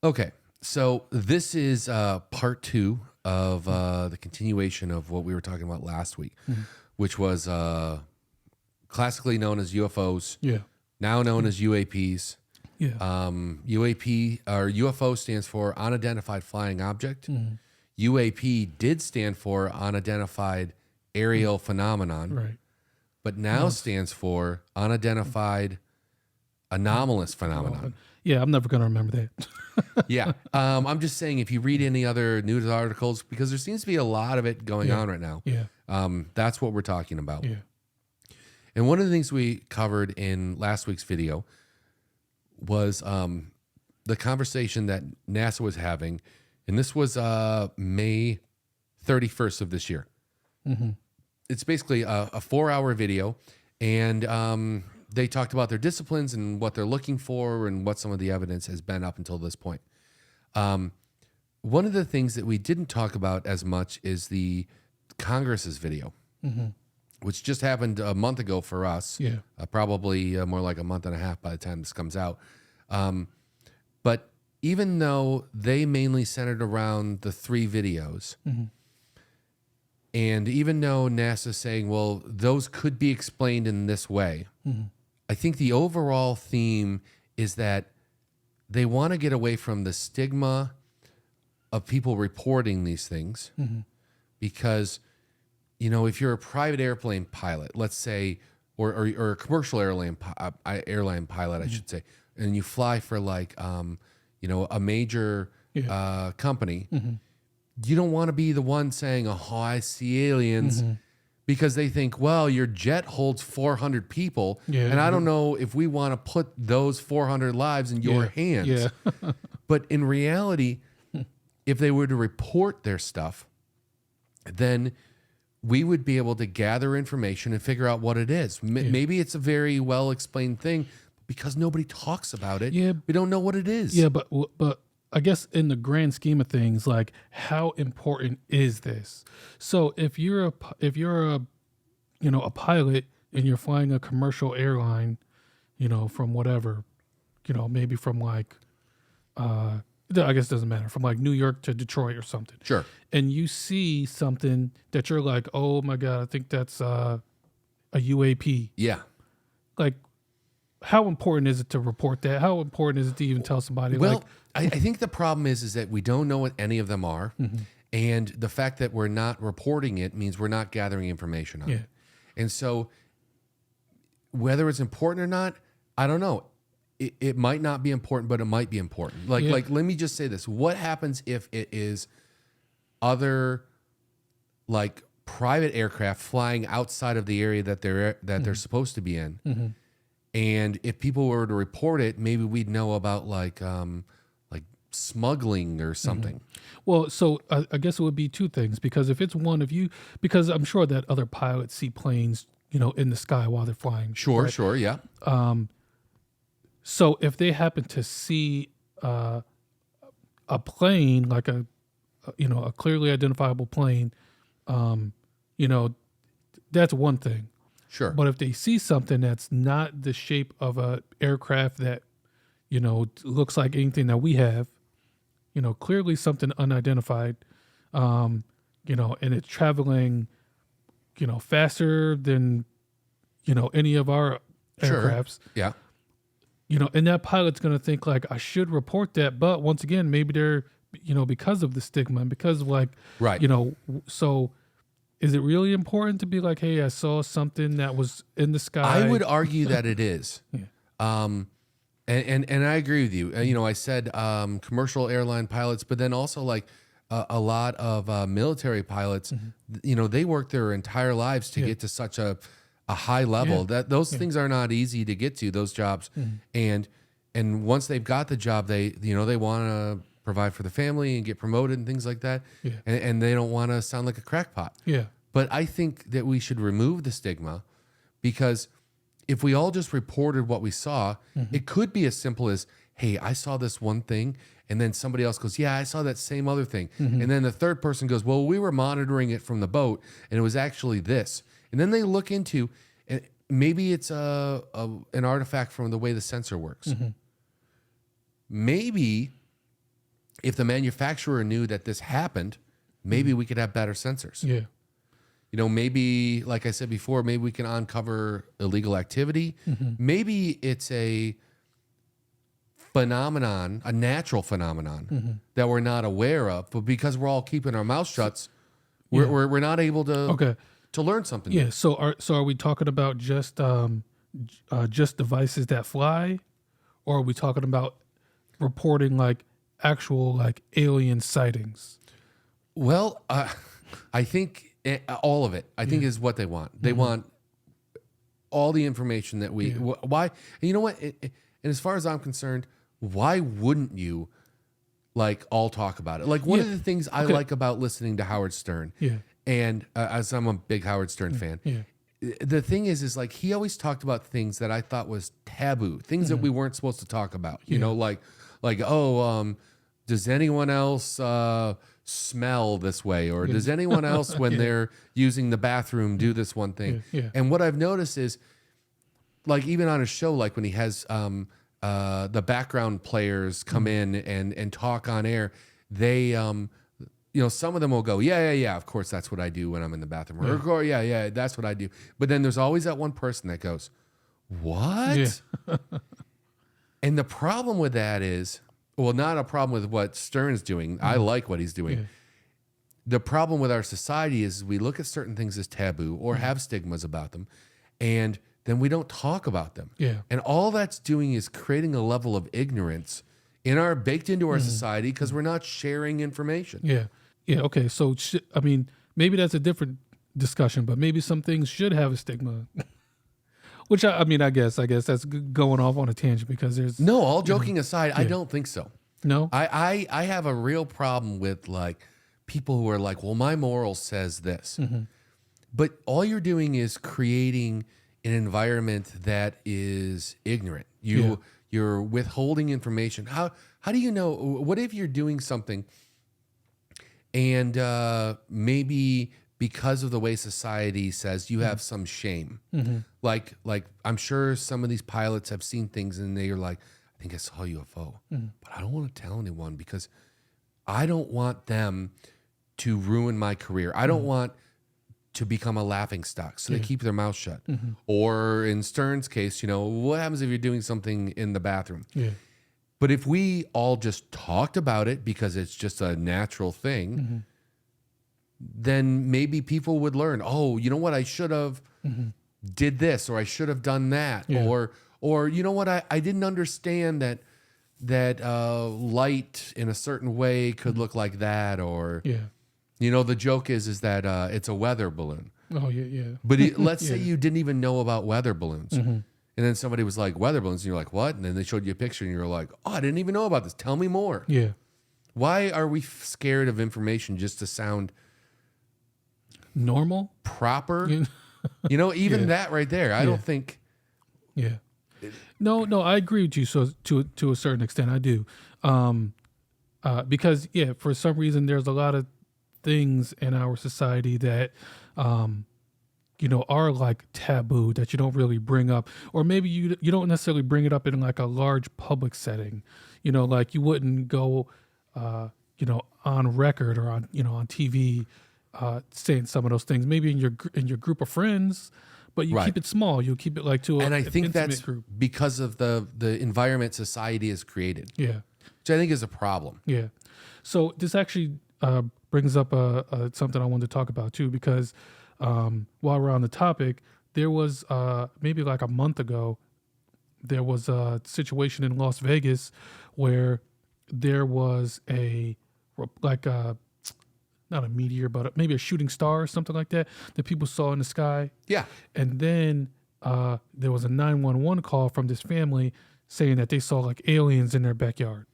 Okay, so this is part 2 of the continuation of what we were talking about last week, which was classically known as UFOs, Yeah. now known as UAPs. Yeah. UAP or UFO stands for unidentified flying object. UAP did stand for unidentified aerial phenomenon, Right. but now stands for unidentified anomalous phenomenon. Yeah, I'm never going to remember that. Yeah. I'm just saying, if you read any other news articles, because there seems to be a lot of it going on right now. Yeah. That's what we're talking about. Yeah. And one of the things we covered in last week's video was the conversation that NASA was having. And this was May 31st of this year. It's basically a 4-hour video. And they talked about their disciplines and what they're looking for and what some of the evidence has been up until this point. One of the things that we didn't talk about as much is the Congress's video, which just happened a month ago for us. Yeah. Probably more like a month and a half by the time this comes out. But even though they mainly centered around the 3 videos, and even though NASA's saying, well, those could be explained in this way, I think the overall theme is that they want to get away from the stigma of people reporting these things because, you know, if you're a private airplane pilot, let's say, or a commercial airline pilot, I should say, and you fly for like, you know, a major company, you don't want to be the one saying, oh, I see aliens, because they think, well, your jet holds 400 people, and I don't know if we want to put those 400 lives in your hands. Yeah. But in reality, if they were to report their stuff, then we would be able to gather information and figure out what it is. Maybe it's a very well explained thing, but because nobody talks about it, we don't know what it is. Yeah, but I guess in the grand scheme of things, like, how important is this? So if you're a you know, a pilot and you're flying a commercial airline, you know, from whatever, you know, maybe from like I guess it doesn't matter, from like New York to Detroit or something. Sure. And you see something that you're like, oh my God, I think that's a UAP. Yeah. Like, how important is it to report that? How important is it to even tell somebody? Well, like, I think the problem is that we don't know what any of them are. And the fact that we're not reporting it means we're not gathering information on it. And so whether it's important or not, I don't know. It might not be important, but it might be important. Like, let me just say this. What happens if it is other, like, private aircraft flying outside of the area that they're supposed to be in? And if people were to report it, maybe we'd know about like smuggling or something. Well, so I guess it would be 2 things, because if it's one of you, because I'm sure that other pilots see planes, you know, in the sky while they're flying. Sure, right? sure, yeah. So if they happen to see a plane, like a clearly identifiable plane, you know, that's one thing. Sure. But if they see something that's not the shape of a aircraft that, you know, looks like anything that we have, you know, clearly something unidentified, you know, and it's traveling, you know, faster than, you know, any of our aircrafts. Yeah. You know, and that pilot's going to think like, I should report that. But once again, maybe they're, you know, because of the stigma and because of like, Right. You know, so is it really important to be like, hey, I saw something that was in the sky? I would argue that it is. And I agree with you. You know, I said commercial airline pilots, but then also like a lot of military pilots, you know, they work their entire lives to get to such a high level that those things are not easy to get to, those jobs. And once they've got the job, they want to provide for the family and get promoted and things like that. And they don't want to sound like a crackpot. But I think that we should remove the stigma, because if we all just reported what we saw, it could be as simple as, hey, I saw this one thing. And then somebody else goes, yeah, I saw that same other thing. And then the third person goes, well, we were monitoring it from the boat and it was actually this. And then they look into, and maybe it's an artifact from the way the sensor works. Maybe if the manufacturer knew that this happened, maybe we could have better sensors. Yeah. You know, maybe, like I said before, maybe we can uncover illegal activity. Maybe it's a phenomenon, a natural phenomenon that we're not aware of, but because we're all keeping our mouth shut, we're not able to learn something. Yeah. New. So are we talking about just devices that fly, or are we talking about reporting like actual like alien sightings? Well, I think all of it. I think is what they want. They want all the information that we. Why? And you know what? And as far as I'm concerned, why wouldn't you like all talk about it? Like one of the things I like about listening to Howard Stern. And as I'm a big Howard Stern fan. The thing is like he always talked about things that I thought was taboo, things that we weren't supposed to talk about. You know, like does anyone else smell this way, or does anyone else when they're using the bathroom do this one thing? And what I've noticed is, like even on a show, like when he has the background players come in and talk on air, they you know, some of them will go, yeah, of course that's what I do when I'm in the bathroom, or yeah, that's what I do. But then there's always that one person that goes, what? And the problem with that is, well, not a problem with what Stern's doing. I like what he's doing. The problem with our society is we look at certain things as taboo or have stigmas about them, and then we don't talk about them. And all that's doing is creating a level of ignorance baked into our society because we're not sharing information. Yeah. Okay. So, I mean, maybe that's a different discussion, but maybe some things should have a stigma. Which I mean, I guess that's going off on a tangent because there's no. All joking aside, I don't think so. No, I have a real problem with like people who are like, well, my moral says this, but all you're doing is creating an environment that is ignorant. You're withholding information. How do you know? What if you're doing something and maybe because of the way society says you have some shame, like I'm sure some of these pilots have seen things and they're like, I think I saw a UFO, but I don't want to tell anyone because I don't want them to ruin my career. I don't want to become a laughing stock, so they keep their mouth shut. Or in Stern's case, you know, what happens if you're doing something in the bathroom? But if we all just talked about it because it's just a natural thing, then maybe people would learn, oh, you know what, I should have did this, or I should have done that, or you know what, I didn't understand that light in a certain way could look like that, or you know, the joke is that it's a weather balloon. Oh yeah. But let's say you didn't even know about weather balloons. And then somebody was like, weather balloons, and you're like, what? And then they showed you a picture and you're like, oh, I didn't even know about this. Tell me more. Why are we scared of information just to sound normal, proper? You know, even that right there, I don't think. No, I agree with you. So to a certain extent, I do, because for some reason there's a lot of things in our society that, you know, are like taboo that you don't really bring up, or maybe you don't necessarily bring it up in like a large public setting. You know, like you wouldn't go, you know, on record or on, you know, on TV. Saying some of those things, maybe in your group of friends, but you keep it small. You'll keep it like to and I think that's group. Because of the environment society has created. Which I think is a problem. So this actually brings up something I wanted to talk about too, because while we're on the topic, there was maybe like a month ago, there was a situation in Las Vegas where there was not a meteor, but maybe a shooting star or something like that people saw in the sky. And then there was a 911 call from this family saying that they saw like aliens in their backyard.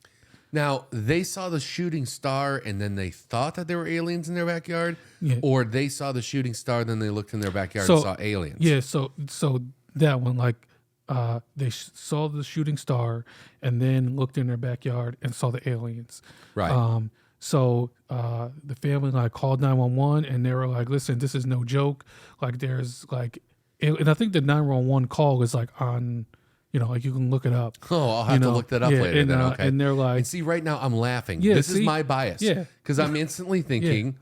Now, they saw the shooting star and then they thought that there were aliens in their backyard, or they saw the shooting star, then they looked in their backyard and saw aliens. So that one, like they saw the shooting star and then looked in their backyard and saw the aliens. So the family like called 911 and they were like, listen, this is no joke. Like there's like, and I think the 911 call is like on like you can look it up. Oh, I'll have to look that up later. And, then okay. And they're like, and see, right now I'm laughing. Yeah, this see? is my bias. Yeah. Because I'm instantly thinking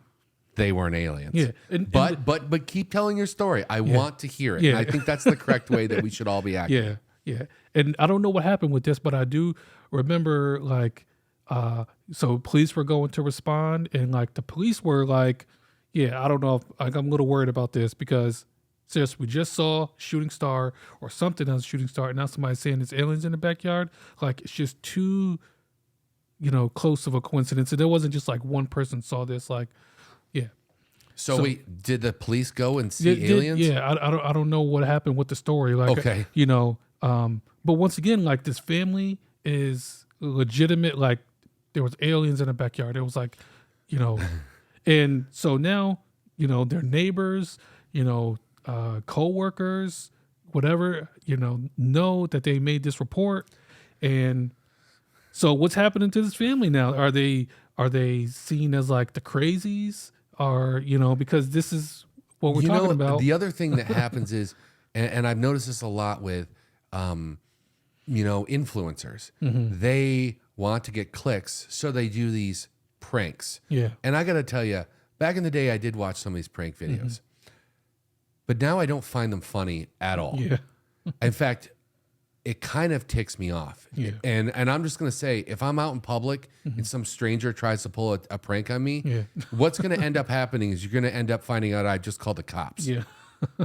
they weren't aliens. Yeah. But keep telling your story. I want to hear it. Yeah. And I think that's the correct way that we should all be acting. Yeah. And I don't know what happened with this, but I do remember like, so police were going to respond, and like the police were like, I don't know if like, I'm a little worried about this because we just saw shooting star or something else shooting star, and now somebody's saying it's aliens in the backyard. Like it's just too, close of a coincidence. And there wasn't just like one person saw this. Like, So wait, did the police go and see aliens? I don't know what happened with the story. Like, okay, but once again, like this family is legitimate. Like there was aliens in the backyard. It was like, and so now, their neighbors, co-workers, whatever, know that they made this report. And so what's happening to this family now? Are they seen as like the crazies, or, because this is what we're talking about? The other thing that happens is, and I've noticed this a lot with, influencers, they want to get clicks. So they do these pranks. Yeah. And I got to tell you, back in the day, I did watch some of these prank videos, but now I don't find them funny at all. Yeah. In fact, it kind of ticks me off. Yeah. And I'm just going to say, if I'm out in public and some stranger tries to pull a prank on me, what's going to end up happening is you're going to end up finding out I just called the cops. Yeah.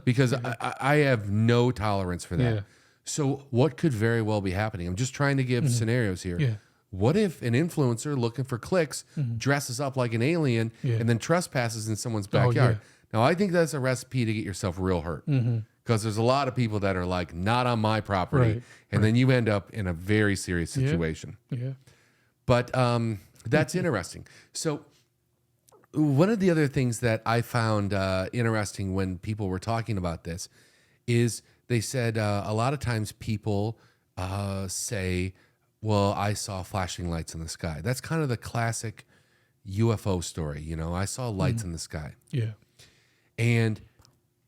Because I have no tolerance for that. Yeah. So what could very well be happening? I'm just trying to give scenarios here. Yeah. What if an influencer looking for clicks dresses up like an alien and then trespasses in someone's backyard? Now, I think that's a recipe to get yourself real hurt. Because there's a lot of people that are like, not on my property. And then you end up in a very serious situation. Yeah. But that's interesting. So one of the other things that I found interesting when people were talking about this is they said a lot of times people say, well, I saw flashing lights in the sky. That's kind of the classic UFO story. I saw lights in the sky. Yeah. And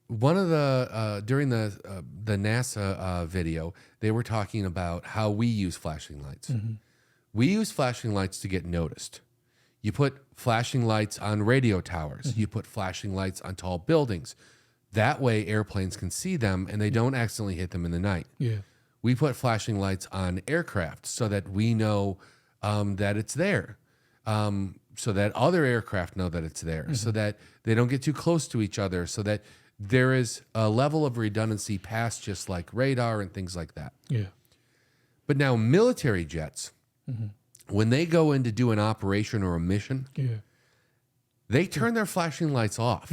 one of the during the NASA video, they were talking about how we use flashing lights. We use flashing lights to get noticed. You put flashing lights on radio towers. You put flashing lights on tall buildings. That way, airplanes can see them and they don't accidentally hit them in the night. Yeah. We put flashing lights on aircraft so that we know that it's there. So that other aircraft know that it's there, so that they don't get too close to each other, so that there is a level of redundancy past just like radar and things like that. Yeah. But now military jets, when they go in to do an operation or a mission, they turn their flashing lights off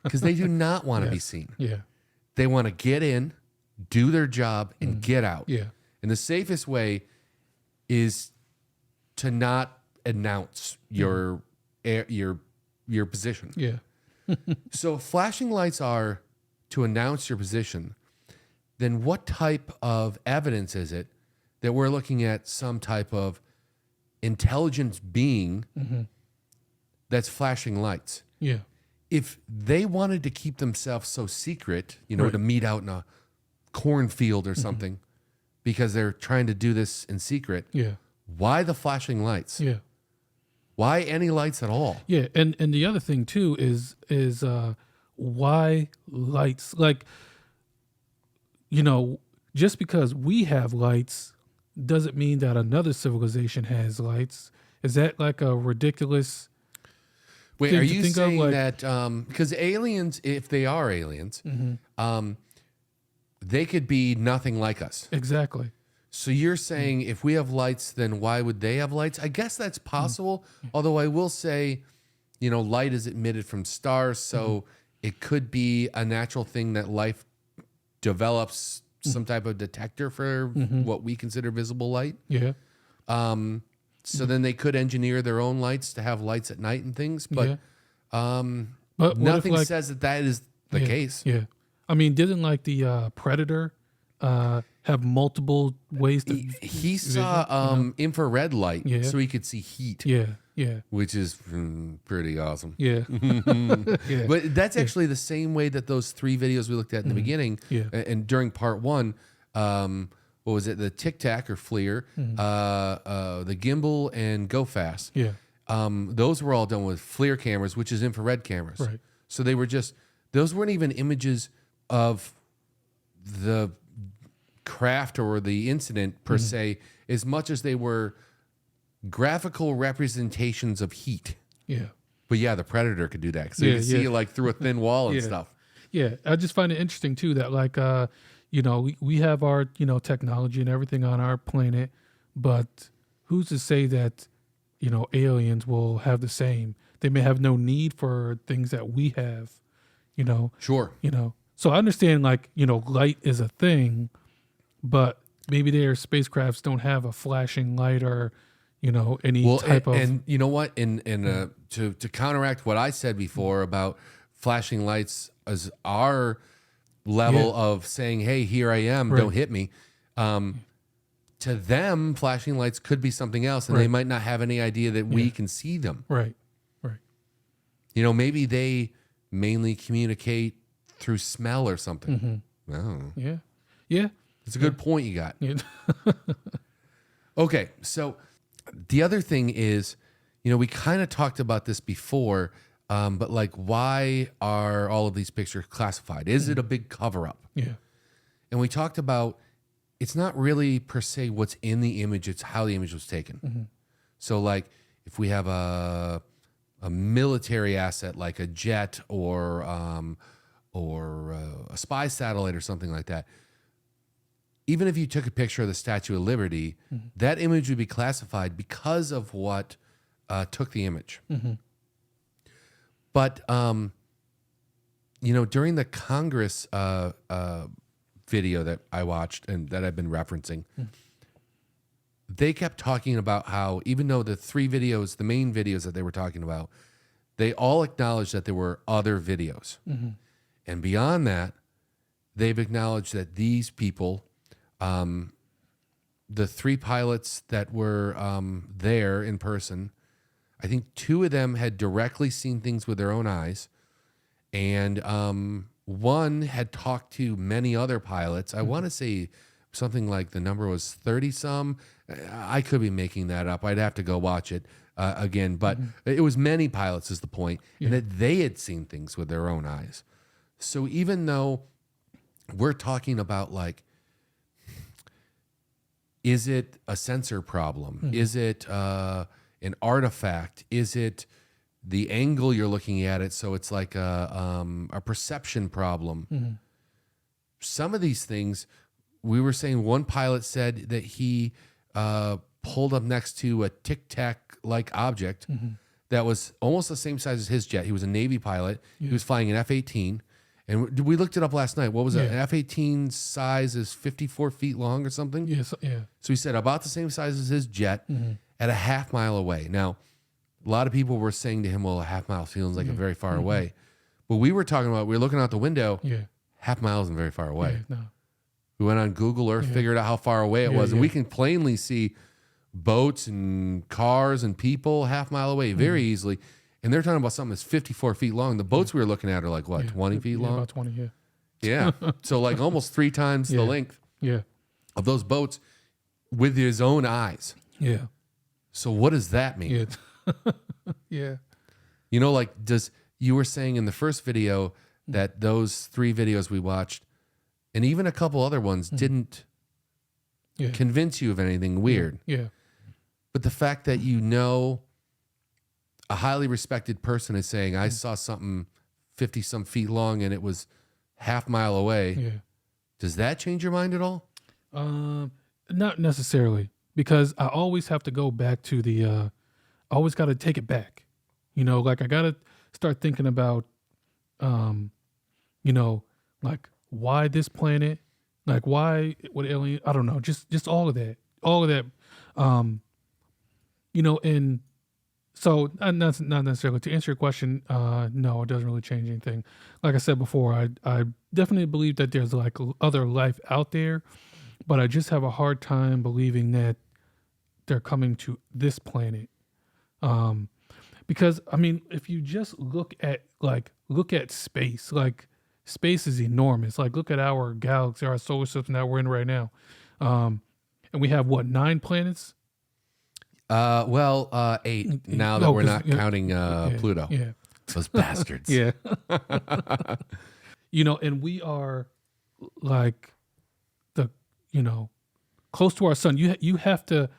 because they do not want to be seen. Yeah. They want to get in, do their job, and get out. Yeah. And the safest way is to not announce your position. Yeah. So if flashing lights are to announce your position, then what type of evidence is it that we're looking at some type of intelligent being that's flashing lights? Yeah. If they wanted to keep themselves so secret, to meet out in a cornfield or something because they're trying to do this in secret, why the flashing lights? Yeah. Why any lights at all? Yeah, and the other thing too is why lights? Like, just because we have lights doesn't mean that another civilization has lights. Is that like a ridiculous? Wait, thing are to you think saying of? Like, that because aliens, if they are aliens, they could be nothing like us? Exactly. So you're saying if we have lights, then why would they have lights? I guess that's possible. Although I will say, light is emitted from stars, so it could be a natural thing that life develops some type of detector for what we consider visible light. Yeah. So then they could engineer their own lights to have lights at night and things, but But nothing what if, like, says that is the case. Yeah. I mean, didn't like the Predator have multiple ways to He saw infrared light, so he could see heat. Yeah. Which is pretty awesome. Yeah. Yeah. But that's actually the same way that those 3 videos we looked at in the beginning and during part 1, what was it? The Tic Tac or FLIR, the gimbal and Go Fast. Yeah. Those were all done with FLIR cameras, which is infrared cameras. Right. So they were those weren't even images of the craft or the incident per se, as much as they were graphical representations of heat. Yeah. But yeah, the Predator could do that. So you could see like through a thin wall and stuff. Yeah. I just find it interesting too that like, we have our, technology and everything on our planet, but who's to say that, aliens will have the same? They may have no need for things that we have, Sure. So I understand like, light is a thing, but maybe their spacecrafts don't have a flashing light or, any type of. And you know what? To counteract what I said before about flashing lights as our level of saying, hey, here I am, don't hit me. To them, flashing lights could be something else, and they might not have any idea that we can see them. Right. Maybe they mainly communicate through smell or something. Oh. Yeah. It's a good point you got. Yeah. Okay, so the other thing is, we kind of talked about this before, but like, why are all of these pictures classified? Is it a big cover-up? Yeah. And we talked about it's not really per se what's in the image, it's how the image was taken. So like if we have a military asset like a jet or a spy satellite or something like that, even if you took a picture of the Statue of Liberty, that image would be classified because of what took the image. But, during the Congress video that I watched and that I've been referencing, they kept talking about how even though the the main videos that they were talking about, they all acknowledged that there were other videos. And beyond that, they've acknowledged that these people, the 3 pilots that were there in person, I think 2 of them had directly seen things with their own eyes. And one had talked to many other pilots. I want to say something like the number was 30 some. I could be making that up. I'd have to go watch it again. But it was many pilots is the point, and that they had seen things with their own eyes. So even though we're talking about like, is it a sensor problem? Is it an artifact? Is it the angle you're looking at it? So it's like a perception problem. Some of these things, we were saying one pilot said that he pulled up next to a Tic Tac like object that was almost the same size as his jet. He was a Navy pilot. He was flying an F-18. And we looked it up last night. What was it? An F-18 size is 54 feet long or something? Yes. Yeah. So he said about the same size as his jet at a half mile away. Now, a lot of people were saying to him, well, a half mile feels like a very far away. But we were talking about, we were looking out the window. Yeah. Half mile isn't very far away. No. We went on Google Earth, figured out how far away it was. And we can plainly see boats and cars and people half mile away very easily. And they're talking about something that's 54 feet long. The boats we were looking at are like, what, 20 feet long? About 20, yeah. Yeah. So like almost 3 times the length of those boats with his own eyes. Yeah. So what does that mean? Yeah. Like you were saying in the first video that those 3 videos we watched and even a couple other ones didn't convince you of anything weird. Yeah. But the fact that a highly respected person is saying, I saw something 50 some feet long and it was half mile away. Yeah. Does that change your mind at all? Not necessarily, because I always have to go back to I always got to take it back. Like I got to start thinking about, like why this planet, like why, what alien, I don't know, just all of that. And so not necessarily to answer your question. No, it doesn't really change anything. Like I said before, I definitely believe that there's like other life out there, but I just have a hard time believing that they're coming to this planet. Because I mean, if you just look at space, like space is enormous. Like look at our galaxy, our solar system that we're in right now. And we have what, 9 planets? 8 now that we're not counting Pluto. Yeah. Those bastards. Yeah. And we are like close to our sun. You have to,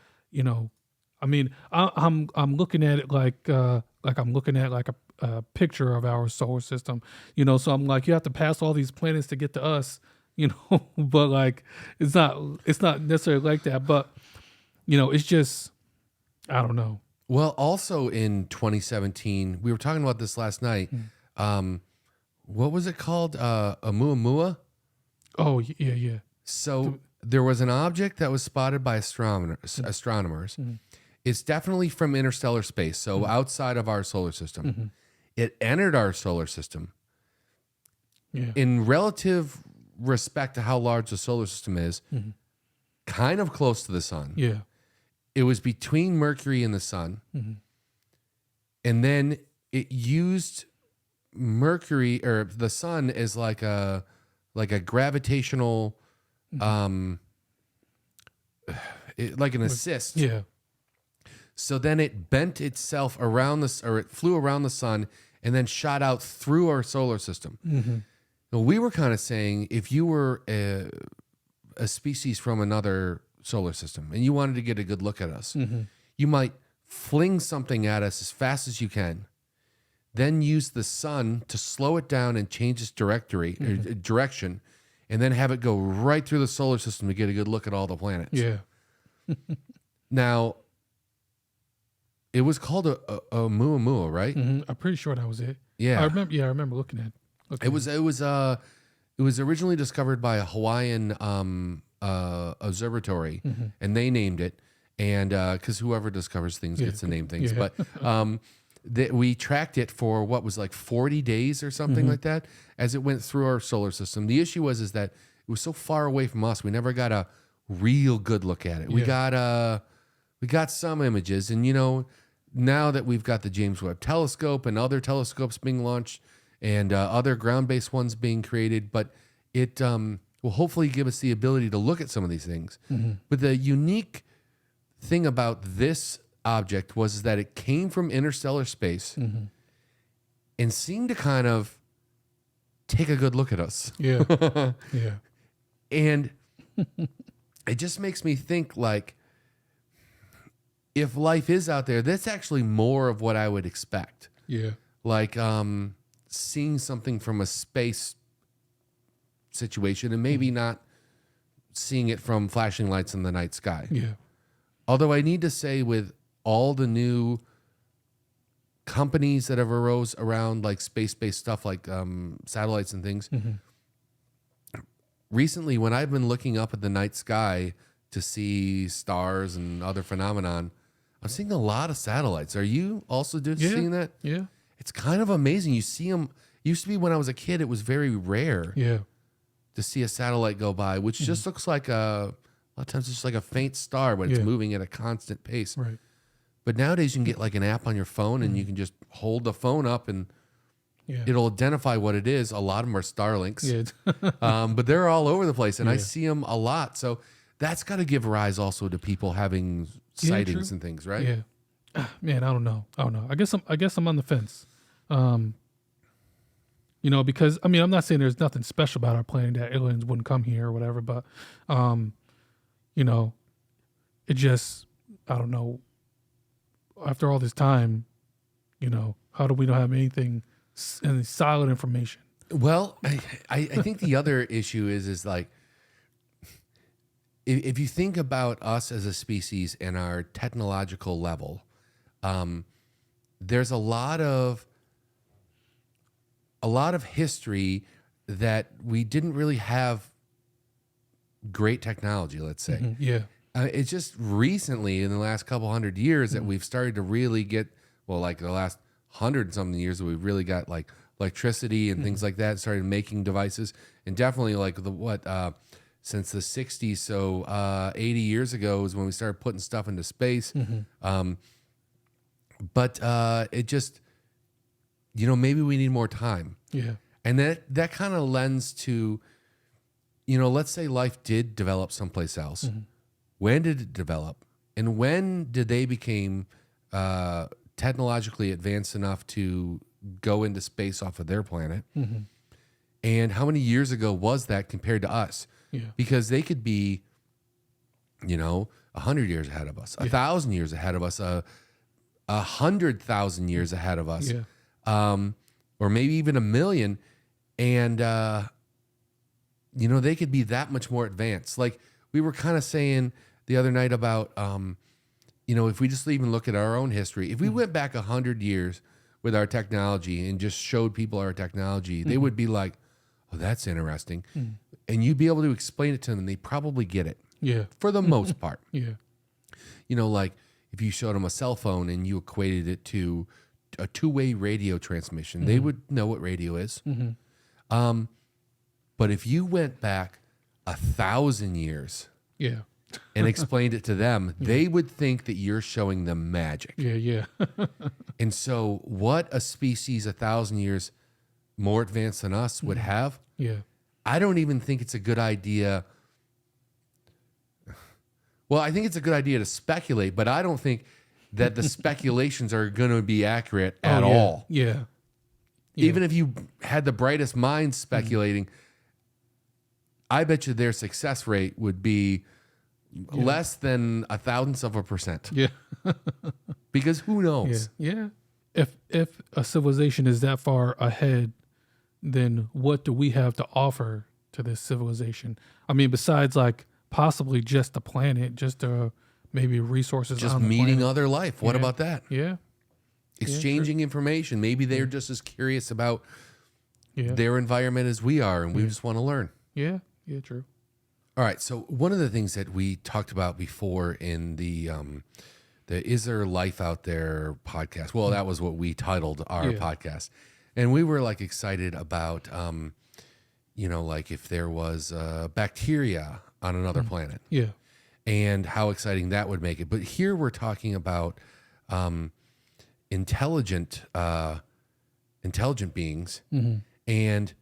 I mean, I'm looking at it like I'm looking at like a picture of our solar system, so I'm like, you have to pass all these planets to get to us, but like, it's not necessarily like that, but it's just, I don't know. Well, also in 2017, we were talking about this last night. What was it called? Oumuamua? Oh, yeah. So there was an object that was spotted by astronomers. Mm-hmm. It's definitely from interstellar space, so outside of our solar system. Mm-hmm. It entered our solar system. Yeah. In relative respect to how large the solar system is, kind of close to the sun. Yeah. It was between Mercury and the sun. Mm-hmm. And then it used Mercury or the sun as like a gravitational like an assist. Yeah. So then it bent itself around it flew around the sun and then shot out through our solar system. Mm-hmm. Now, we were kind of saying if you were a species from another solar system and you wanted to get a good look at us, you might fling something at us as fast as you can, then use the sun to slow it down and change its direction, and then have it go right through the solar system to get a good look at all the planets. Yeah. Now, it was called a Oumuamua, right? Mm-hmm. I'm pretty sure that was it. Yeah. I remember looking at it. It was originally discovered by a Hawaiian observatory, and they named it. And because whoever discovers things gets to name things, but we tracked it for what was like 40 days or something like that as it went through our solar system. The issue is that it was so far away from us, we never got a real good look at it. We got some images, and now that we've got the James Webb Telescope and other telescopes being launched and other ground-based ones being created, but it will hopefully give us the ability to look at some of these things. But the unique thing about this object was that it came from interstellar space and seemed to kind of take a good look at us. Yeah. Yeah. And it just makes me think, like, if life is out there, that's actually more of what I would expect. Yeah. Like seeing something from a space situation and maybe not seeing it from flashing lights in the night sky. Yeah. Although I need to say, with all the new companies that have arose around like space-based stuff like satellites and things, recently when I've been looking up at the night sky to see stars and other phenomenon, I'm seeing a lot of satellites. Are you also seeing that? Yeah. It's kind of amazing. You see them. Used to be when I was a kid, it was very rare to see a satellite go by, which just looks like a lot of times it's just like a faint star, but it's moving at a constant pace. Right. But nowadays you can get like an app on your phone and you can just hold the phone up and it'll identify what it is. A lot of them are Starlinks, but they're all over the place, and I see them a lot. So that's got to give rise also to people having sightings and things, right? Yeah. Man, I don't know. I guess I'm on the fence. Because I'm not saying there's nothing special about our planet that aliens wouldn't come here or whatever, but it just, I don't know. After all this time, how do we not have any solid information? Well, I think the other issue is like, if you think about us as a species and our technological level, there's a lot of history that we didn't really have great technology, let's say. Yeah. It's just recently in the last couple 100 years that we've started to really get, like the last 100-something years that we've really got like electricity and things like that, started making devices. And definitely like since the 60s, so 80 years ago is when we started putting stuff into space. But it just, maybe we need more time. Yeah. And that kind of lends to, let's say life did develop someplace else. When did it develop? And when did they become technologically advanced enough to go into space off of their planet? And how many years ago was that compared to us? Yeah. Because they could be, 100 years ahead of us, 1,000 years ahead of us, 100,000 years ahead of us, or maybe even 1,000,000. And, they could be that much more advanced. Like we were kind of saying the other night about, if we just even look at our own history, if we went back 100 years with our technology and just showed people our technology, they would be like, oh, that's interesting. And you'd be able to explain it to them and they probably get it. Yeah. For the most part. Yeah. Like if you showed them a cell phone and you equated it to a two-way radio transmission, they would know what radio is. But if you went back 1,000 years Yeah. and explained it to them, they would think that you're showing them magic. Yeah. And so what a species 1,000 years more advanced than us would have, Yeah. I don't even think it's a good idea. Well, I think it's a good idea to speculate, but I don't think that the speculations are going to be accurate at all. Yeah. Even if you had the brightest minds speculating, I bet you their success rate would be less than 0.001%. Yeah. Because who knows? Yeah. If a civilization is that far ahead, then what do we have to offer to this civilization? I mean, besides like possibly just the planet, just maybe resources, Just on the meeting planet. other life. What about that? Yeah. Exchanging information. Maybe they're just as curious about Yeah. their environment as we are, and we just want to learn. Yeah. Yeah. True. All right. So one of the things that we talked about before in the Is There Life Out There podcast, well, that was what we titled our podcast. And we were like excited about, like if there was bacteria on another planet Yeah. and how exciting that would make it. But here we're talking about intelligent beings. And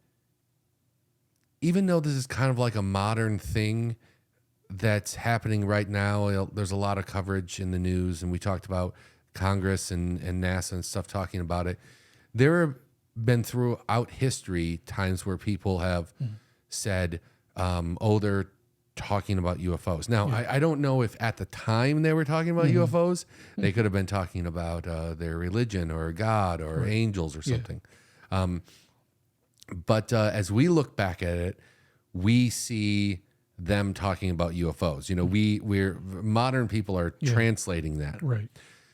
even though this is kind of like a modern thing that's happening right now, there's a lot of coverage in the news, and we talked about Congress and NASA and stuff talking about it. There have been throughout history times where people have said, they're talking about UFOs. Now, I don't know if at the time they were talking about UFOs, they could have been talking about their religion or God or angels or something. But as we look back at it, we see them talking about UFOs. We're modern people are translating that. Right.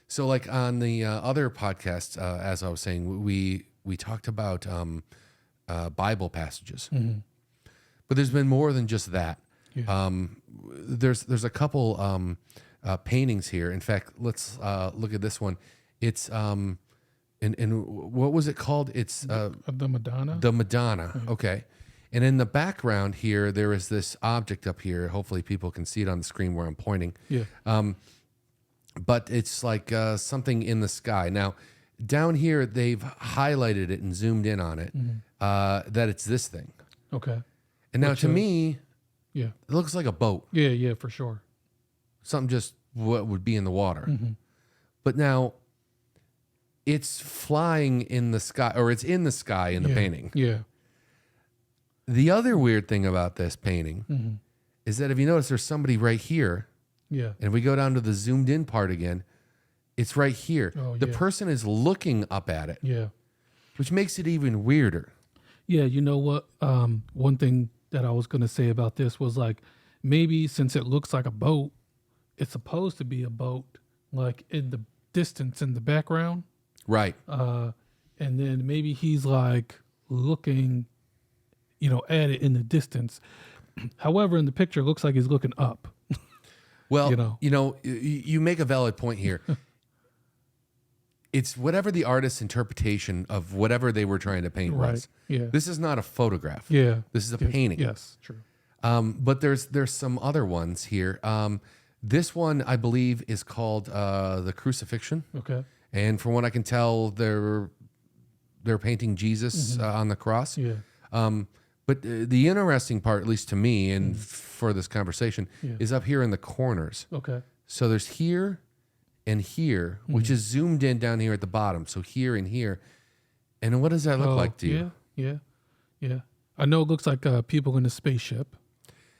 So like on the other podcast, as I was saying, we talked about Bible passages, but there's been more than just that. Yeah. There's a couple paintings here. In fact, let's look at this one. It's and what was it called? It's The Madonna. the Madonna. Okay. And in the background here, there is this object up here. Hopefully people can see it on the screen where I'm pointing. Yeah. But it's like something in the sky. Now, down here, they've highlighted it and zoomed in on it, that it's this thing. Okay. And now to me, Yeah. it looks like a boat. Yeah. Yeah. For sure. Something just what would be in the water. But now it's flying in the sky, or it's in the sky in the painting. Yeah. The other weird thing about this painting is that if you notice, there's somebody right here. Yeah. And if we go down to the zoomed in part again, it's right here. Oh, the yeah. person is looking up at it, Yeah. which makes it even weirder. Yeah. You know what? One thing that I was going to say about this was like, maybe since it looks like a boat, it's supposed to be a boat, like in the distance in the background. Right. And then maybe he's like looking, at it in the distance. However, in the picture, it looks like he's looking up. Well, you make a valid point here. It's whatever the artist's interpretation of whatever they were trying to paint was. Right. Yeah. This is not a photograph. Yeah. This is a painting. Yes. True. But there's some other ones here. This one, I believe, is called the Crucifixion. Okay. And from what I can tell, they're painting Jesus on the cross. Yeah. But the interesting part, at least to me, and for this conversation, Yeah. is up here in the corners. Okay. So there's here and here, which is zoomed in down here at the bottom. So here and here. And what does that look like to you? Yeah. I know it looks like people in a spaceship,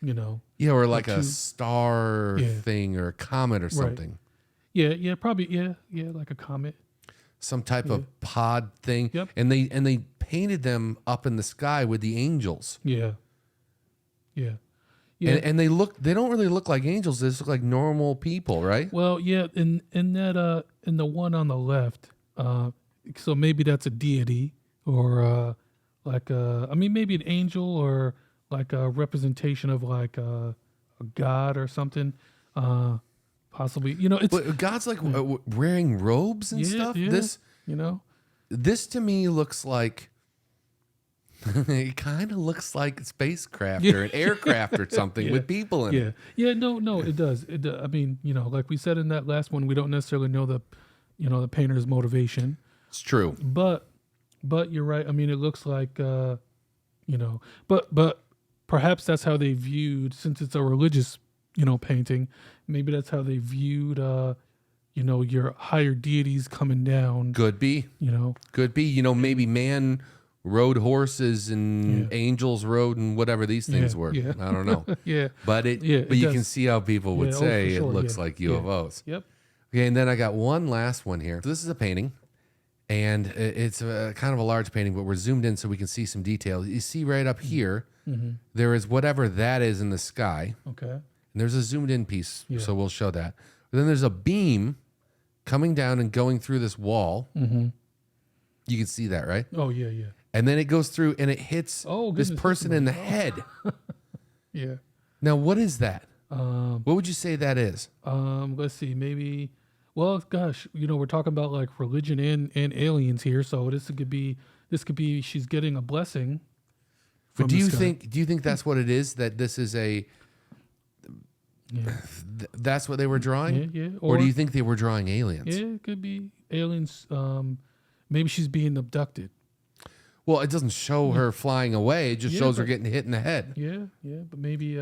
you know. Yeah, or like a two- star Yeah. thing or a comet or something. Yeah, probably, yeah, like a comet. Some type of pod thing. Yep. And they painted them up in the sky with the angels. Yeah. And they don't really look like angels. They just look like normal people, right? Well, yeah, in that in the one on the left, so maybe that's a deity or maybe an angel or like a representation of like a god or something. Possibly, you know, it's But God's like wearing robes and stuff. Yeah, you know, This to me looks like it kind of looks like spacecraft or an aircraft or something with people in it. Yeah, no, it does. I mean, you know, like we said in that last one, we don't necessarily know the painter's motivation. It's true. But you're right. I mean, it looks like, but perhaps that's how they viewed, since it's a religious, painting. Maybe that's how they viewed, your higher deities coming down. Could be. Could be. Maybe man rode horses and angels rode and whatever these things were. Yeah. I don't know. Yeah. But you does. can see how people would say for sure, it looks like UFOs. Yep. Okay, and then I got one last one here. So this is a painting, and it's a kind of a large painting, but we're zoomed in so we can see some details. You see right up here, there is whatever that is in the sky. Okay. And there's a zoomed in piece, so we'll show that. But then there's a beam coming down and going through this wall. Mm-hmm. You can see that, right? Oh, yeah. And then it goes through and it hits this person in the head. Yeah. Now, what is that? What would you say that is? Let's see, maybe. Well, gosh, we're talking about like religion and aliens here, so this could be she's getting a blessing. But do you think that's what it is? That this is a that's what they were drawing? Yeah. Or do you think they were drawing aliens? Yeah, it could be aliens. Maybe she's being abducted. Well, it doesn't show her flying away. It just shows her getting hit in the head. Yeah, but maybe.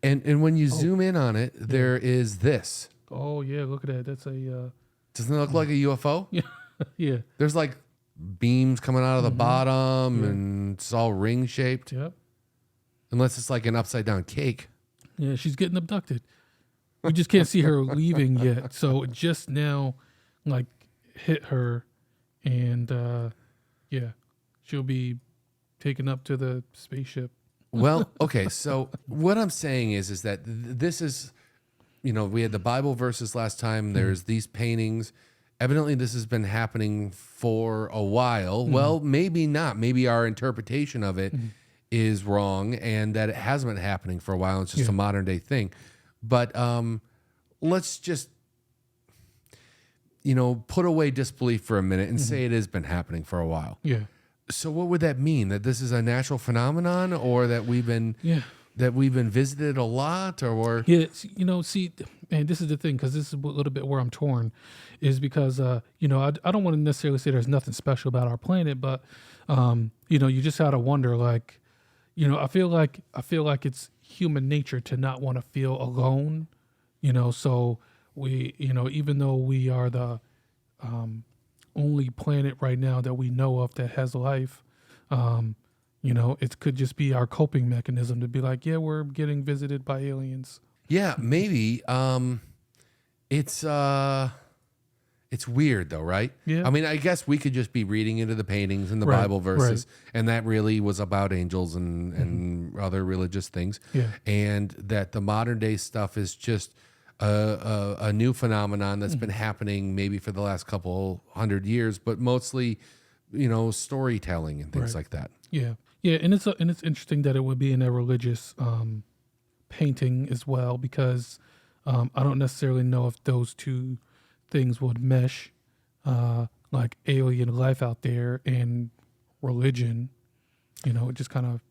And when you zoom in on it, there is this. Oh yeah, look at that. That's a. Doesn't it look like a UFO? Yeah. There's like beams coming out of the bottom, and it's all ring shaped. Yep. Unless it's like an upside down cake. Yeah, she's getting abducted. We just can't see her leaving yet. So it just now, like, hit her, and she'll be taken up to the spaceship. Well, okay. So what I'm saying is that this is, we had the Bible verses last time. There's these paintings. Evidently, this has been happening for a while. Well, maybe not. Maybe our interpretation of it is wrong, and that it hasn't been happening for a while. It's just a modern day thing. But let's just, put away disbelief for a minute and say it has been happening for a while. Yeah. So what would that mean? That this is a natural phenomenon, or that we've been visited a lot, or see, and this is the thing, because this is a little bit where I'm torn, is because I don't want to necessarily say there's nothing special about our planet, but you just gotta wonder, like, I feel like it's human nature to not want to feel alone, so we, even though we are the only planet right now that we know of that has life, it could just be our coping mechanism to be like, yeah, we're getting visited by aliens. Yeah, maybe. It's weird though, right? Yeah. I mean, I guess we could just be reading into the paintings and the Bible verses, and that really was about angels and other religious things. Yeah. And that the modern day stuff is just a new phenomenon that's been happening maybe for the last couple 100 years, but mostly, storytelling and things like that. Yeah. Yeah, and it's interesting that it would be in a religious painting as well, because I don't necessarily know if those two things would mesh, like alien life out there and religion. It just kind of.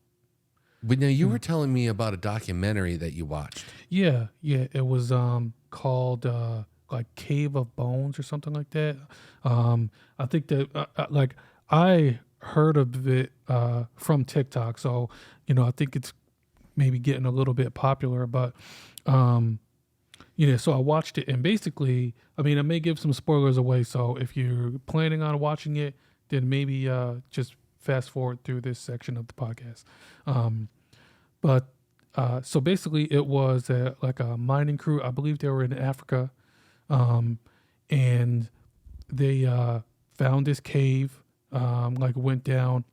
But now you were telling me about a documentary that you watched. Yeah, it was called like Cave of Bones or something like that. I think that I heard of it from TikTok. So, I think it's maybe getting a little bit popular, but so I watched it, and basically, I mean, I may give some spoilers away. So if you're planning on watching it, then maybe just fast forward through this section of the podcast. But so basically, it was like a mining crew. I believe they were in Africa, and they found this cave, like went down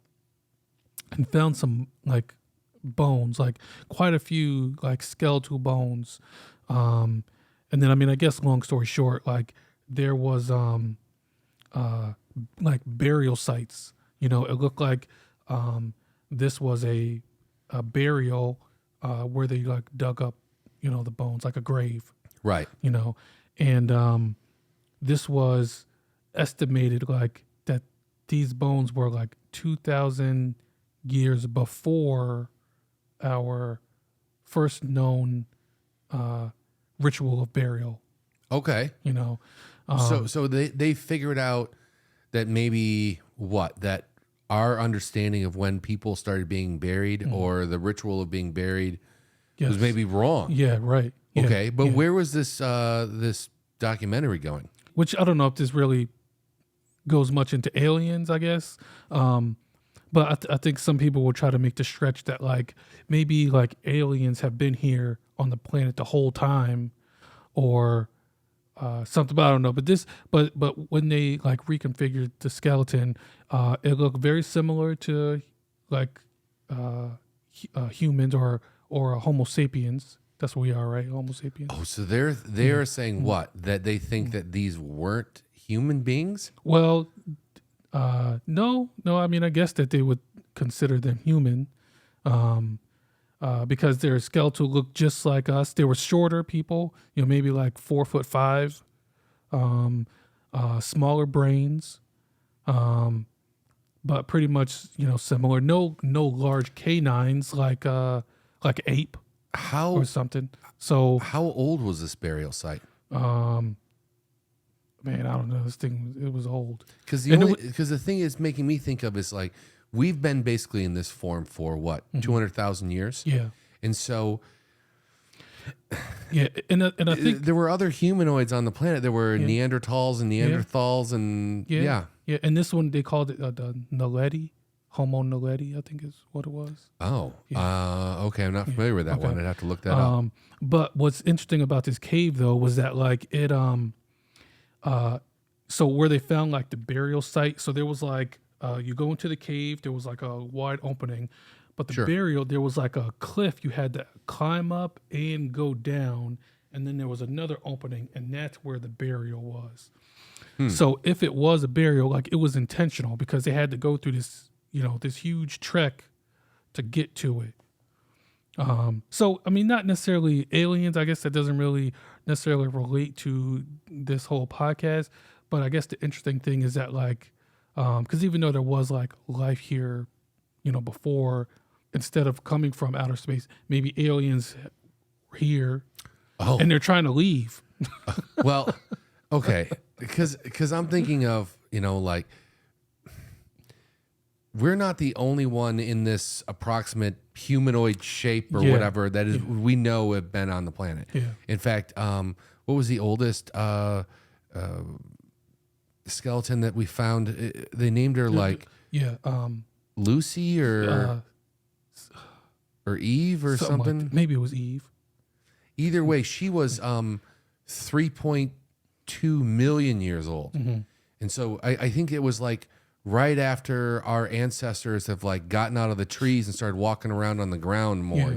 and found some like bones, like quite a few like skeletal bones. And then, I mean, I guess long story short, like there was like burial sites. It looked like this was a burial where they like dug up, the bones, like a grave. Right. And this was estimated like that these bones were like 2,000 years before our first known ritual of burial. Okay. So they figured out that maybe that our understanding of when people started being buried or the ritual of being buried was maybe wrong. Yeah, right. Yeah, okay, but where was this this documentary going? Which I don't know if this really goes much into aliens, I guess. But I think some people will try to make the stretch that like maybe like aliens have been here on the planet the whole time, or something. But I don't know. But when they like reconfigured the skeleton, it looked very similar to like humans or Homo sapiens. That's what we are, right? Homo sapiens. Oh, so they're saying what? That they think that these weren't human beings? Well, no. I mean, I guess that they would consider them human, because their skeletal looked just like us. They were shorter people, maybe like 4'5", smaller brains, but pretty much similar. No large canines like ape or something. So how old was this burial site? Man, I don't know. This thing, it was old. Because the thing is making me think of is like we've been basically in this form for what 200,000 years. Yeah, and so yeah, and I think there were other humanoids on the planet. There were Neanderthals and Neanderthals, and yeah. And this one they called it the Naledi, Homo naledi, I think is what it was. Oh, yeah. Okay. I'm not familiar with that one. I'd have to look that up. But what's interesting about this cave though was that like it so where they found like the burial site, so there was like you go into the cave, there was like a wide opening, but the burial, there was like a cliff you had to climb up and go down, and then there was another opening, and that's where the burial was. So if it was a burial, like it was intentional because they had to go through this, this huge trek to get to it. So I mean, not necessarily aliens. I guess that doesn't really necessarily relate to this whole podcast. But I guess the interesting thing is that like, because even though there was like life here, before, instead of coming from outer space, maybe aliens were here, and they're trying to leave. Well, okay, because I'm thinking of like. We're not the only one in this approximate humanoid shape or whatever that is we know have been on the planet. Yeah. In fact, what was the oldest skeleton that we found? They named her like Lucy or Eve or something. Like maybe it was Eve. Either way, she was 3.2 million years old, and so I think it was like. Right after our ancestors have like gotten out of the trees and started walking around on the ground more,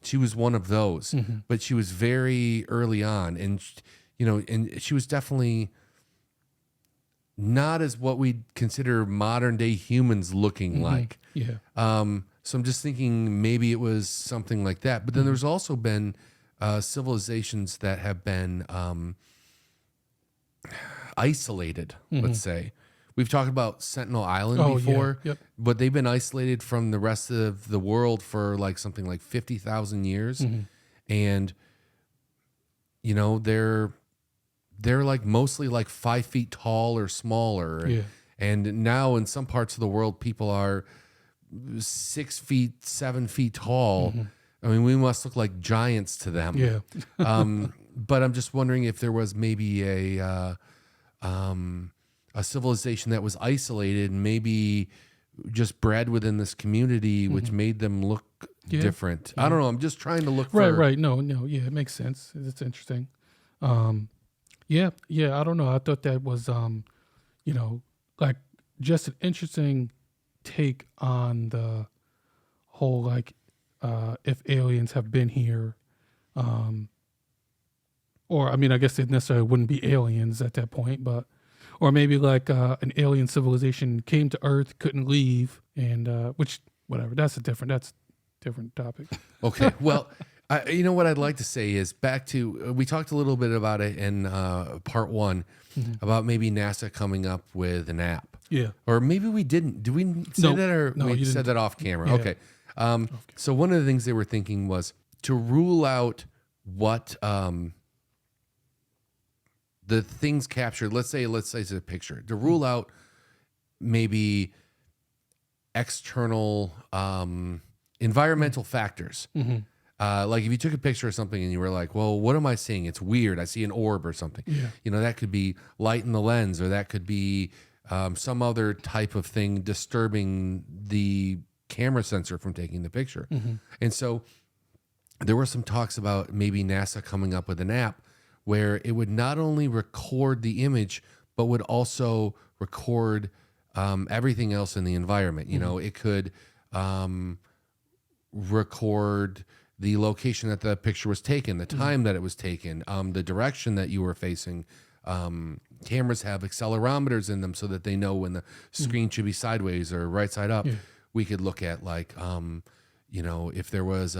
she was one of those, but she was very early on, and and she was definitely not as what we'd consider modern day humans looking like. Yeah. So I'm just thinking maybe it was something like that. But then there's also been civilizations that have been isolated, let's say. We've talked about Sentinel Island before, but they've been isolated from the rest of the world for like something like 50,000 years. And, they're like mostly like 5 feet tall or smaller. And now in some parts of the world, people are 6 feet, 7 feet tall. I mean, we must look like giants to them. Yeah. But I'm just wondering if there was maybe a civilization that was isolated and maybe just bred within this community, which made them look different. I don't know. I'm just trying to look for... Right. No. Yeah, it makes sense. It's interesting. Yeah. I don't know. I thought that was, like just an interesting take on the whole, like, if aliens have been here, or, I mean, I guess they necessarily wouldn't be aliens at that point, but, or maybe like an alien civilization came to Earth, couldn't leave, and which, whatever, that's a different topic. Okay. Well, you know what I'd like to say is back to, we talked a little bit about it in part 1 about maybe NASA coming up with an app. Yeah. Or maybe we didn't. Did we say that, or no, we said that off camera? Yeah. Okay. So one of the things they were thinking was to rule out what the things captured. Let's say it's a picture. To rule out maybe external environmental factors. Like if you took a picture of something and you were like, well, what am I seeing? It's weird. I see an orb or something. Yeah. You know, that could be light in the lens, or that could be some other type of thing disturbing the camera sensor from taking the picture. And so there were some talks about maybe NASA coming up with an app where it would not only record the image, but would also record everything else in the environment. You know, it could record the location that the picture was taken, the time that it was taken, the direction that you were facing. Cameras have accelerometers in them so that they know when the screen should be sideways or right side up. We could look at like, if there was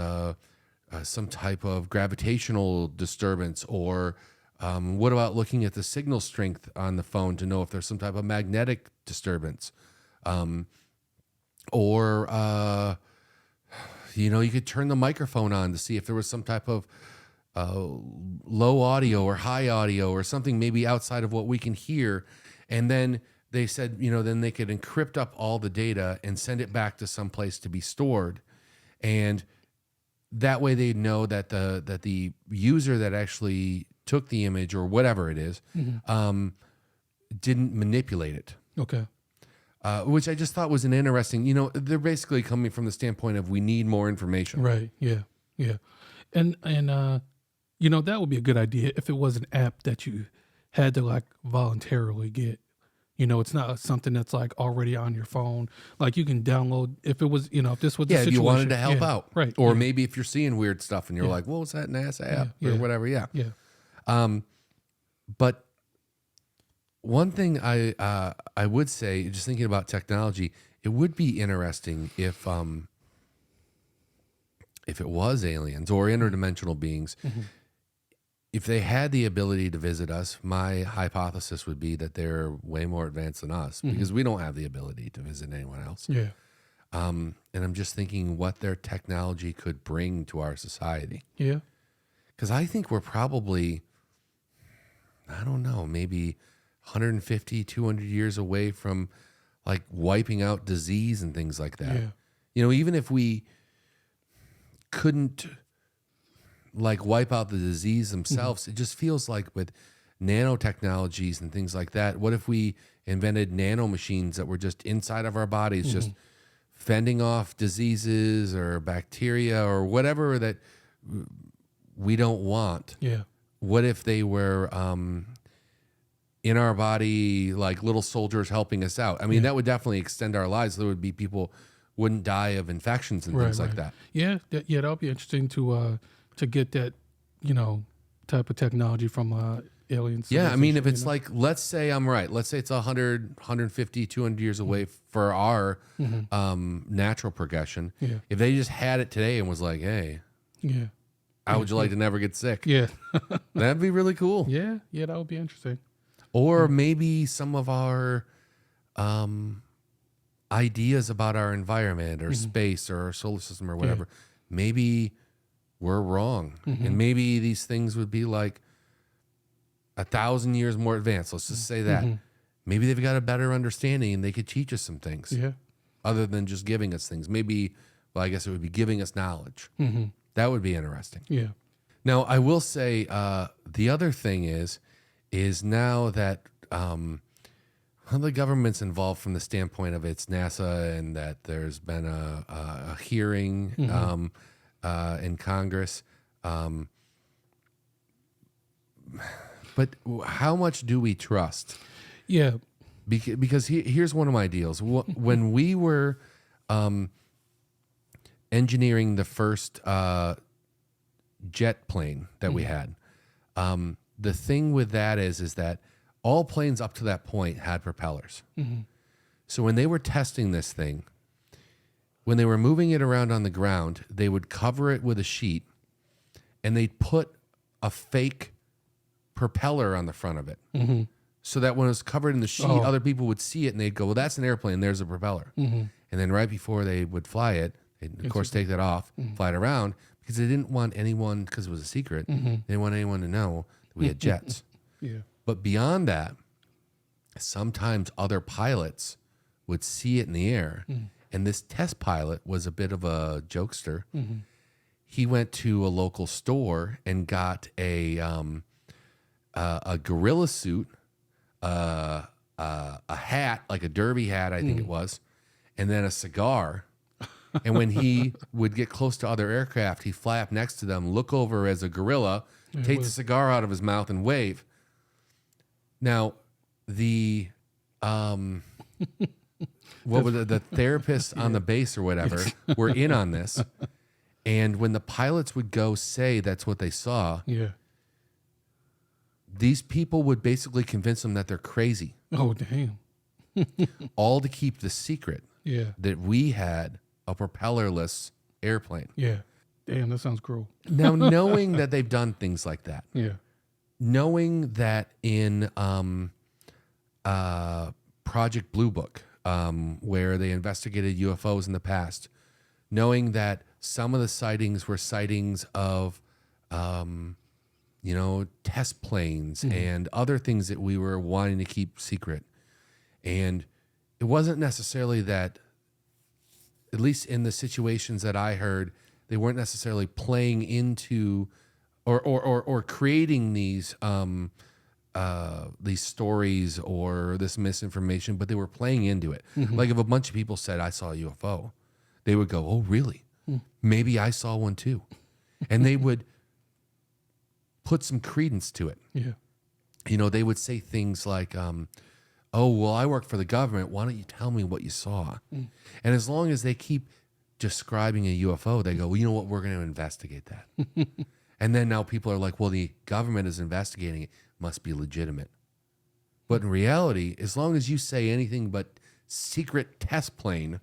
some type of gravitational disturbance, or what about looking at the signal strength on the phone to know if there's some type of magnetic disturbance, or you could turn the microphone on to see if there was some type of low audio or high audio or something maybe outside of what we can hear. And then they said, then they could encrypt up all the data and send it back to some place to be stored. And that way they'd know that the user that actually took the image or whatever it is didn't manipulate it. Okay. Which I just thought was an interesting, they're basically coming from the standpoint of we need more information. Right. Yeah. And that would be a good idea if it was an app that you had to like voluntarily get. It's not something that's like already on your phone. Like you can download if it was, if this was the if situation. you wanted to help out. Right. Or maybe if you're seeing weird stuff and you're like, well, what's that NASA app or whatever? Yeah. But one thing I would say, just thinking about technology, it would be interesting if it was aliens or interdimensional beings, if they had the ability to visit us. My hypothesis would be that they're way more advanced than us because we don't have the ability to visit anyone else. Yeah. And I'm just thinking what their technology could bring to our society. Yeah. Because I think we're probably, I don't know, maybe 150, 200 years away from like wiping out disease and things like that. Yeah. Even if we couldn't like wipe out the disease themselves, it just feels like with nanotechnologies and things like that, what if we invented nano machines that were just inside of our bodies, just fending off diseases or bacteria or whatever that we don't want? Yeah. What if they were in our body, like little soldiers helping us out? I mean, that would definitely extend our lives. There would be people wouldn't die of infections and things like that. Yeah, that'll be interesting to get that, type of technology from aliens. Yeah, I mean, if it's like, let's say I'm right. Let's say it's 100, 150, 200 years away for our natural progression. Yeah. If they just had it today and was like, hey, how would you like to never get sick? Yeah. That'd be really cool. Yeah, that would be interesting. Or maybe some of our ideas about our environment or space or our solar system or whatever, maybe we're wrong. And maybe these things would be like 1,000 years more advanced. Let's just say that. maybe they've got a better understanding and they could teach us some things Yeah. other than just giving us things. Maybe, well, I guess it would be giving us knowledge. That would be interesting. Yeah. Now, I will say the other thing is now that the government's involved from the standpoint of it's NASA and that there's been a hearing in Congress. But how much do we trust? Yeah. Because here's one of my deals. When we were engineering the first jet plane that we had, the thing with that is that all planes up to that point had propellers. So when they were testing this thing, when they were moving it around on the ground, they would cover it with a sheet and they'd put a fake propeller on the front of it. So that when it was covered in the sheet, other people would see it and they'd go, well, that's an airplane. There's a propeller. And then right before they would fly it, they'd, of course, take that off, fly it around because they didn't want anyone, because it was a secret, they didn't want anyone to know that we had jets. Yeah. But beyond that, sometimes other pilots would see it in the air. And this test pilot was a bit of a jokester. He went to a local store and got a gorilla suit, a hat, like a derby hat, I think it was, and then a cigar. And when he would get close to other aircraft, he'd fly up next to them, look over as a gorilla, take the cigar out of his mouth and wave. Now, the what were the therapists on the base or whatever were in on this. And when the pilots would go say that's what they saw, these people would basically convince them that they're crazy. Oh, damn. All to keep the secret that we had a propellerless airplane. Yeah. Damn, that sounds cruel. Now, knowing that they've done things like that, knowing that in Project Blue Book, where they investigated UFOs in the past, knowing that some of the sightings were sightings of, test planes and other things that we were wanting to keep secret. And it wasn't necessarily that, at least in the situations that I heard, they weren't necessarily playing into or creating these stories or this misinformation, but they were playing into it. Like if a bunch of people said, I saw a UFO, they would go, oh, really? Maybe I saw one too. And they would put some credence to it. Yeah. You know, they would say things like, oh, well, I work for the government. Why don't you tell me what you saw? And as long as they keep describing a UFO, they go, well, you know what? We're going to investigate that. And then now people are like, well, the government is investigating it. Must be legitimate. But in reality, as long as you say anything but secret test plane,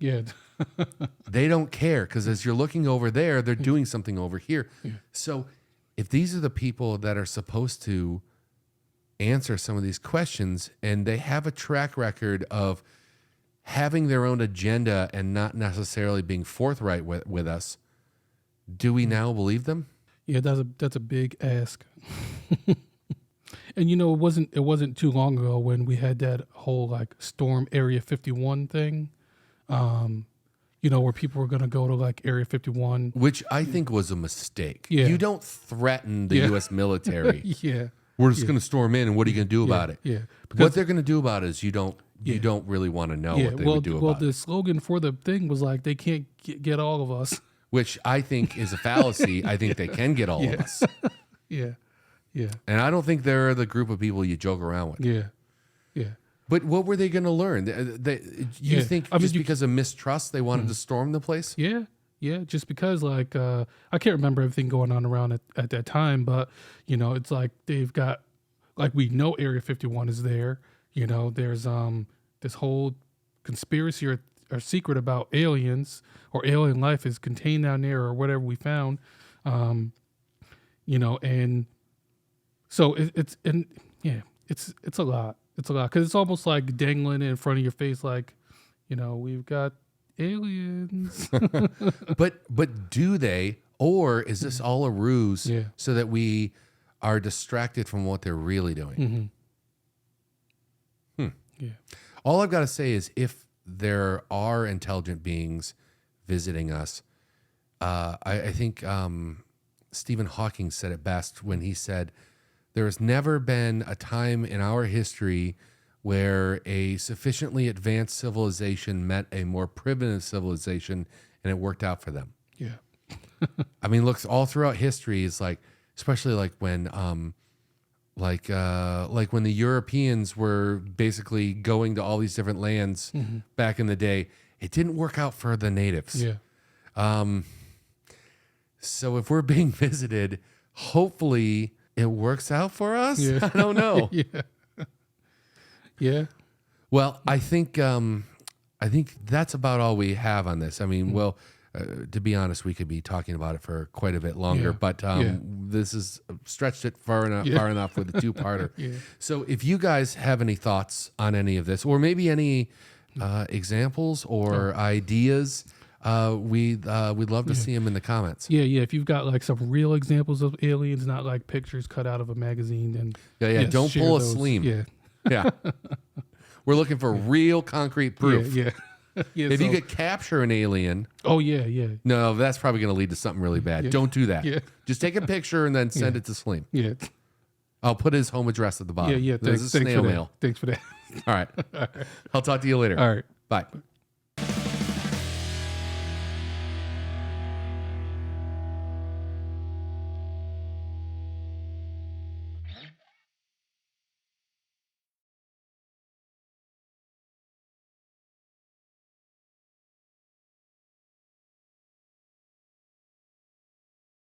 they don't care, because as you're looking over there, they're doing something over here. So if these are the people that are supposed to answer some of these questions and they have a track record of having their own agenda and not necessarily being forthright with us, do we now believe them? Yeah, that's a big ask. And it wasn't too long ago when we had that whole like Storm Area 51 thing. Where people were going to go to like Area 51, which I think was a mistake. Yeah. You don't threaten the U.S. military. We're just going to storm in, and what are you going to do about it? What they're going to do about it is you don't really want to know what they would do about it. Well, the slogan for the thing was like, they can't get all of us. Which I think is a fallacy. I think they can get all of us. Yeah. And I don't think they're the group of people you joke around with. Yeah. But what were they going to learn? You think because of mistrust they wanted to storm the place? Yeah. Just because like I can't remember everything going on around at that time, but it's like they've got, like, we know Area 51 is there. There's this whole conspiracy or secret about aliens, or alien life is contained down there, or whatever we found. And so it's a lot. It's a lot, because it's almost like dangling in front of your face, like, we've got aliens. But do they, or is this all a ruse so that we are distracted from what they're really doing? Yeah. All I've got to say is if there are intelligent beings visiting us, I think Stephen Hawking said it best when he said, there has never been a time in our history where a sufficiently advanced civilization met a more primitive civilization and it worked out for them. Yeah. I mean, look, all throughout history is like, especially like when when the Europeans were basically going to all these different lands back in the day, it didn't work out for the natives. Yeah. So if we're being visited, hopefully it works out for us. Yeah. I don't know. Yeah. Yeah. Well, I think that's about all we have on this. I mean, well, to be honest, we could be talking about it for quite a bit longer, Yeah. but this is stretched it far enough with a two-parter. Yeah. So if you guys have any thoughts on any of this, or maybe any examples or ideas, we'd love to see them in the comments. Yeah, yeah. If you've got like some real examples of aliens, not like pictures cut out of a magazine, then Yeah. Don't share pull a those. Sleem. Yeah. Yeah. We're looking for real concrete proof. Yeah. Yeah. If you could capture an alien, Oh yeah, yeah, no, that's probably going to lead to something really bad. Yeah. Don't do that. Yeah. Just take a picture and then send it to Sleem. yeah, I'll put his home address at the bottom. yeah. There's a snail for mail. that. Thanks for that. All right. I'll talk to you later. All right. Bye.